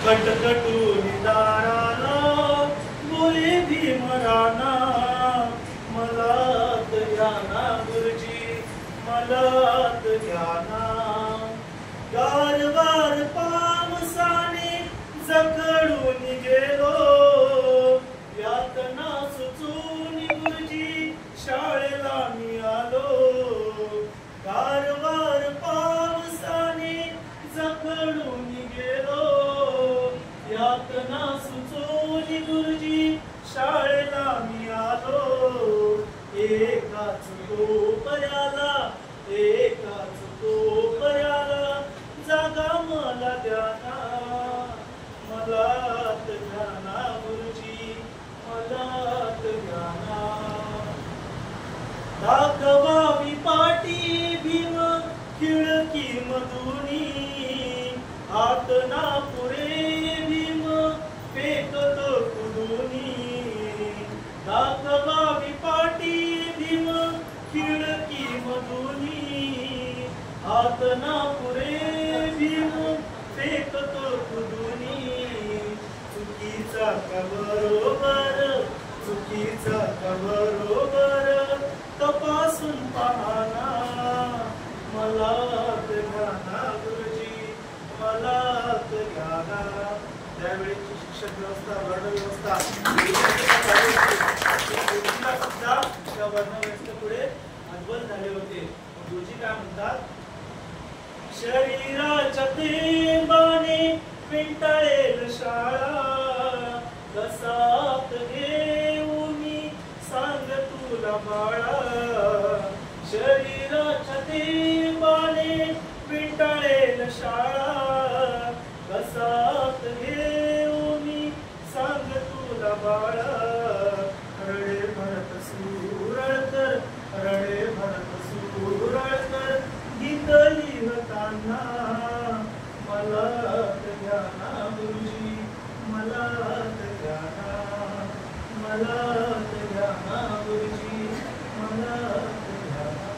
खटखटून दाराला बोले भीमराणा, मलात घ्याना गुरुजी मलात घ्याना. गारवार पावसाने जखडून गेलो, यातना सुचून गुरुजी शाळेला मी आलो. गारवार पावसाने जखडून गेलो, यातना सुचून गुरुजी शाळेला मी आलो. एकाच कोपऱ्याला एकाच कोपऱ्याला जागा मला द्याना, मलात घ्याना गुरुजी मलात घ्याना. दाखवावी पाटी भीम खिडकी मधुनी, हात ना पुरे भीम फेकतो कुडूनी. दाखवावी पाटी भीम खिडकी मधुनी, हात ना पुरे भीम फेकतो कुडूनी. चुकीचा का बरोबर चुकीचा का बरोबर तपासून पाहना, मलात घ्याना गुरुजी मलात घ्याना. त्यावेळेची शिक्षक व्यवस्था वर्ण व्यवस्था सुद्धा त्या वर्ण व्यवस्थेपुढे अद्भुत झाले होते. गुरुजी काय म्हणतात, शरीराच्या थेंबाने पेंटाळेल शाळा, कसात घेऊ मी सांग तुला बाळा. शरीराच्या थेंबाने पेंटाळेल शाळा, कसात घेऊ मी सांग तुला बाळा. रडे भरत सुरळकर रडे भरत सुरळकर गीत लिहताना, मलात घ्याना गुरुजी मलात घ्याना. मलात घ्याना गुरुजी मलात घ्याना.